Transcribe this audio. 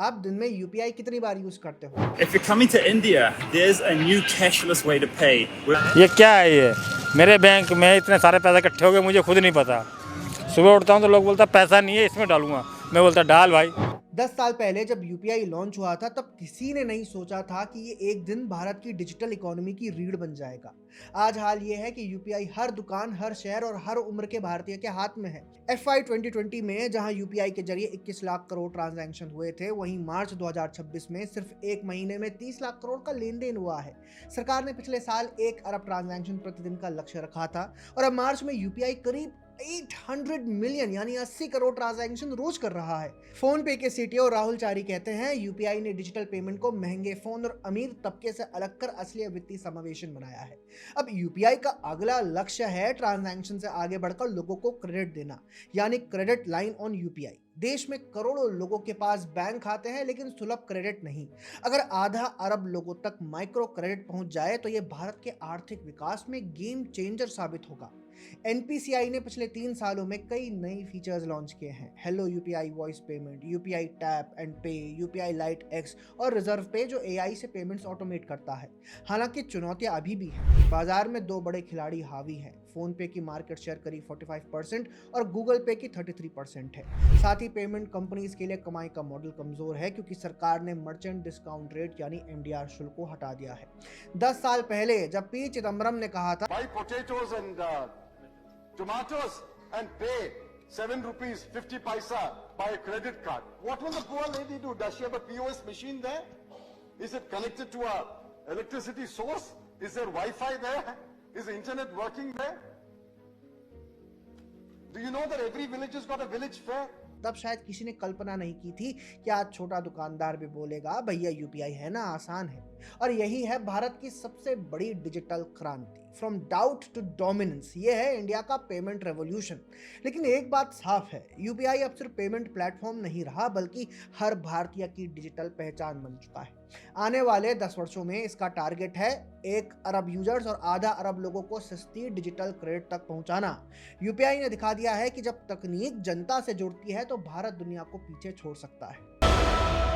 आप दिन में यूपीआई कितनी बार यूज करते हो? If you're coming to India, there's a new cashless way to pay. ये क्या है ये? मेरे बैंक में इतने सारे पैसे इकट्ठे हो गए, मुझे खुद नहीं पता। सुबह उठता हूँ तो लोग बोलता पैसा नहीं है, इसमें डालूंगा। मैं बोलता डाल भाई। 10 साल पहले जब यूपीआई लॉन्च हुआ था तब किसी ने नहीं सोचा था कि ये एक दिन भारत की डिजिटल इकोनॉमी की रीढ़ बन जाएगा। आज हाल ये है कि यूपीआई हर दुकान, हर शहर और हर उम्र के भारतीय के हाथ में है। FY 2020 में जहां यूपीआई के जरिए 21 लाख करोड़ ट्रांजैक्शन हुए थे, वहीं मार्च 2026 में सिर्फ एक महीने में 30 लाख करोड़ का लेन देन हुआ है। सरकार ने पिछले साल 1 अरब ट्रांजैक्शन प्रतिदिन का लक्ष्य रखा था और अब मार्च में यूपीआई करीब 800 मिलियन यानी 80 करोड़ ट्रांजैक्शन रोज कर रहा है। फोन पे के सीटीओ राहुल चारी कहते हैं, यूपीआई ने डिजिटल पेमेंट को महंगे फोन और अमीर तबके से अलग कर असली वित्तीय समावेशन बनाया है। अब यूपीआई का अगला लक्ष्य है ट्रांजैक्शन से आगे बढ़कर लोगों को क्रेडिट देना, यानी क्रेडिट लाइन ऑन यूपीआई। देश में करोड़ों लोगों के पास बैंक खाते हैं लेकिन सुलभ क्रेडिट नहीं। अगर आधा अरब लोगों तक माइक्रो क्रेडिट पहुंच जाए तो यह भारत के आर्थिक विकास में गेम चेंजर साबित होगा। एनपीसीआई ने पिछले 3 सालों में कई नई फीचर्स लॉन्च किए हैं। Hello UPI voice payment, UPI tap and पे, यूपीआई लाइट एक्स और रिजर्व पे जो एआई से पेमेंट्स ऑटोमेट करता है। हालांकि चुनौतियां अभी भी हैं। बाजार में 2 बड़े खिलाड़ी हावी हैं। फोन पे की मार्केट शेयर करीब 45% और गूगल पे की 33% है। साथ ही पेमेंट कंपनीज के लिए कमाई का मॉडल कमजोर है क्योंकि सरकार ने मर्चेंट डिस्काउंट रेट यानी MDR शुल्क को हटा दिया है। 10 साल पहले जब पी चिदम्बरम ने कहा था buy potatoes and tomatoes and pay 7 rupees 50 paisa by a credit card. What will the poor lady do? Does she have a POS machine there? Is it connected to a electricity source? Is there Wi-Fi there? Is the internet working there? Do you know that every village has got a village fair? तब शायद किसी ने कल्पना नहीं की थी कि आज छोटा दुकानदार भी बोलेगा भैया यूपीआई है ना, आसान है। और यही है भारत की सबसे बड़ी डिजिटल क्रांति। फ्रॉम डाउट टू डोमिनेंस, ये है इंडिया का पेमेंट रेवोल्यूशन। लेकिन एक बात साफ है, यूपीआई अब सिर्फ पेमेंट प्लेटफॉर्म नहीं रहा बल्कि हर भारतीय की डिजिटल पहचान बन चुका है। आने वाले 10 वर्षों में इसका टारगेट है 1 अरब यूजर्स और आधा अरब लोगों को सस्ती डिजिटल क्रेडिट तक पहुंचाना। यूपीआई ने दिखा दिया है कि जब तकनीक जनता से जुड़ती है तो भारत दुनिया को पीछे छोड़ सकता है।